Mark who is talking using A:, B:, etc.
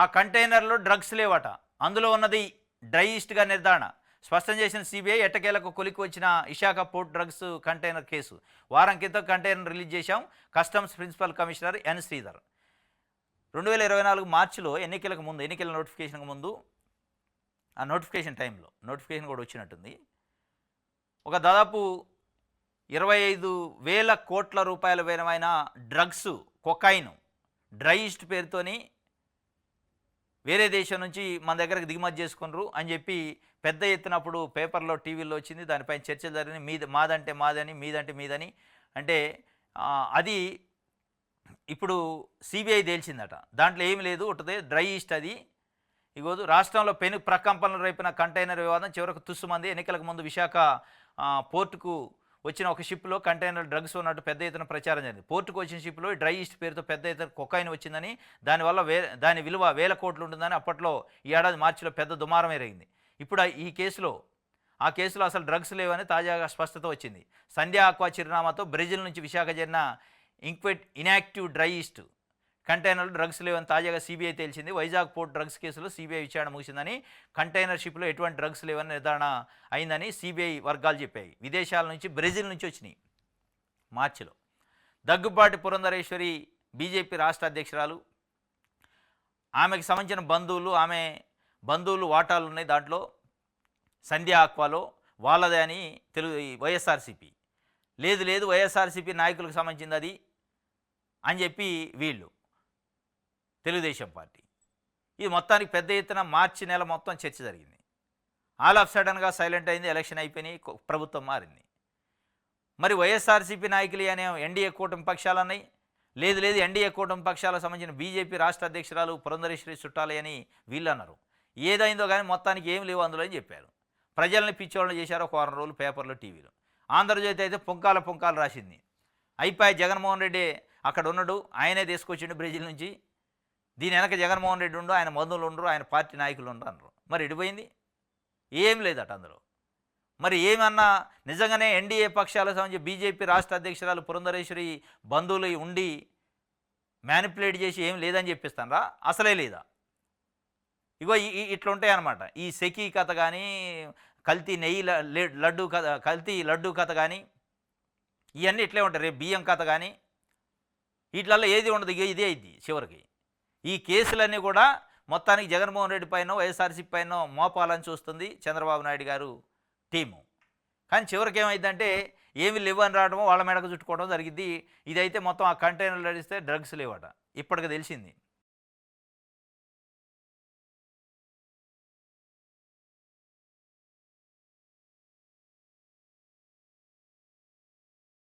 A: ఆ కంటైనర్లో డ్రగ్స్ లేవట. అందులో ఉన్నది డ్రై ఈస్ట్‌గా నిర్ధారణ. స్పష్టం చేసిన సీబీఐ ఎట్టకేలకు కొలిక్కి వచ్చిన Visakha port drugs container case. వారం క్రితం కంటైనర్ రిలీజ్ చేశాం. Customs principal commissioner N Sridhar. 2024 మార్చిలో ఎన్నికలకు ముందు, ఎన్నికల నోటిఫికేషన్‌కు ముందు, ఆ నోటిఫికేషన్ టైంలో నోటిఫికేషన్ కూడా వచ్చినట్టుంది. ఒక దాదాపు 25,000 కోట్ల రూపాయల విలువైన డ్రగ్స్, కొకైన్, డ్రై ఈస్ట్ పేరుతోని వేరే దేశం నుంచి మన దగ్గరకు దిగుమతి చేసుకున్నారు అని చెప్పి పెద్ద ఎత్తున అప్పుడు పేపర్లో, టీవీలో వచ్చింది. దానిపైన చర్చలు జరిగినాయి. మాదంటే మాదని, మీదంటే మీదని. అంటే అది ఇప్పుడు సిబిఐ తేల్చిందట. దాంట్లో ఏమి లేదు, ఒకటే డ్రై ఈస్ట్. అది ఇగోదు రాష్ట్రంలో పెను ప్రకంపనలు రేపిన కంటైనర్ వివాదం చివరకు తుస్సుమంది. ఎన్నికలకు ముందు విశాఖ పోర్టుకు వచ్చిన ఒక షిప్లో కంటైనర్ డ్రగ్స్ ఉన్నట్టు పెద్ద ఎత్తున ప్రచారం జరిగింది. పోర్టుకు వచ్చిన షిప్లో డ్రై ఈస్ట్ పేరుతో పెద్ద ఎత్తున కొకైన్ వచ్చిందని, దానివల్ల దాని విలువ వేల కోట్లు ఉంటుందని అప్పట్లో ఈ ఏడాది మార్చిలో పెద్ద దుమారం ఎరిగింది. ఇప్పుడు ఆ కేసులో అసలు డ్రగ్స్ లేవని తాజాగా స్పష్టత వచ్చింది. సంధ్యా ఆక్వా చిరునామాతో బ్రెజిల్ నుంచి విశాఖ చేరిన ఇనాక్టివ్ డ్రై ఈస్ట్ కంటైనర్లు డ్రగ్స్ లేవని తాజాగా సీబీఐ తేల్చింది. వైజాగ్ పోర్ట్ డ్రగ్స్ కేసులో సీబీఐ విచారణ ముగిసిందని, కంటైనర్ షిప్లో ఎటువంటి డ్రగ్స్ లేవని నిర్ధారణ అయిందని సీబీఐ వర్గాలు చెప్పాయి. విదేశాల నుంచి, బ్రెజిల్ నుంచి వచ్చినాయి మార్చిలో. దగ్గుబాటి పురంధరేశ్వరి బీజేపీ రాష్ట్ర అధ్యక్షురాలు. ఆమెకు సంబంధించిన ఆమె బంధువులు వాటాలు ఉన్నాయి దాంట్లో. సంధ్యా ఆక్వాలో వాళ్ళదే అని వైఎస్ఆర్సీపీ లేదు వైఎస్ఆర్సీపీ నాయకులకు సంబంధించింది అది అని చెప్పి వీళ్ళు తెలుగుదేశం పార్టీ. ఇది మొత్తానికి పెద్ద ఎత్తున మార్చి నెల మొత్తం చర్చ జరిగింది. ఆల్ ఆఫ్ సడన్గా సైలెంట్ అయింది. ఎలక్షన్ అయిపోయినాయి, ప్రభుత్వం మారింది. మరి వైఎస్ఆర్సీపీ నాయకులు అనే ఎన్డీఏ కూటమి పక్షాలు అన్నాయి. లేదు ఎన్డీఏ కూటమి పక్షాలకు సంబంధించిన బీజేపీ రాష్ట్ర అధ్యక్షురాలు పురంధరేశ్వరి చుట్టాలి అని వీళ్ళు అన్నారు. ఏదైందో కానీ మొత్తానికి ఏం లేవు అందులో అని చెప్పారు. ప్రజల్ని పిచ్చోళ్ళని చేశారు ఒక వారం రోజులు పేపర్లో, టీవీలో. ఆంధ్రజ్యోతి అయితే పుంకాలు రాసింది. అయిపోయి జగన్మోహన్ రెడ్డి అక్కడ ఉన్నాడు, ఆయనే తీసుకొచ్చిండు బ్రెజిల్ నుంచి. దీని వెనక జగన్మోహన్ రెడ్డి ఉండు, ఆయన బంధువులు ఉండరు, ఆయన పార్టీ నాయకులు ఉండరు అన్నారు. మరి ఎడిపోయింది? ఏం లేదట అందులో. మరి ఏమన్నా నిజంగానే ఎన్డీఏ పక్షాలకు సంబంధించి బీజేపీ రాష్ట్ర అధ్యక్షురాలు పురంధరేశ్వరి బంధువులు ఉండి మ్యానిపులేట్ చేసి ఏం లేదని చెప్పిస్తానరా? అసలే లేదా? ఇగో ఇట్లా ఉంటాయన్నమాట. ఈ సెకీ కథ కానీ, కల్తీ లడ్డు కథ కానీ, ఇవన్నీ ఇట్లే ఉంటాయి. రేపు బియ్యం కథ కానీ, వీటిలలో ఏది ఉండదు. ఇదే అయింది చివరికి. ఈ కేసులన్నీ కూడా మొత్తానికి జగన్మోహన్ రెడ్డి పైన, వైఎస్ఆర్సీపీ పైన మోపాలని చూస్తుంది చంద్రబాబు నాయుడు గారు టీము. కానీ చివరికి ఏమైందంటే ఏమి లేవని రావడమో వాళ్ళ మెడకు చుట్టుకోవడం జరిగింది. ఇదైతే మొత్తం ఆ కంటైనర్లు నడిస్తే డ్రగ్స్ లేవట ఇప్పటికి తెలిసింది.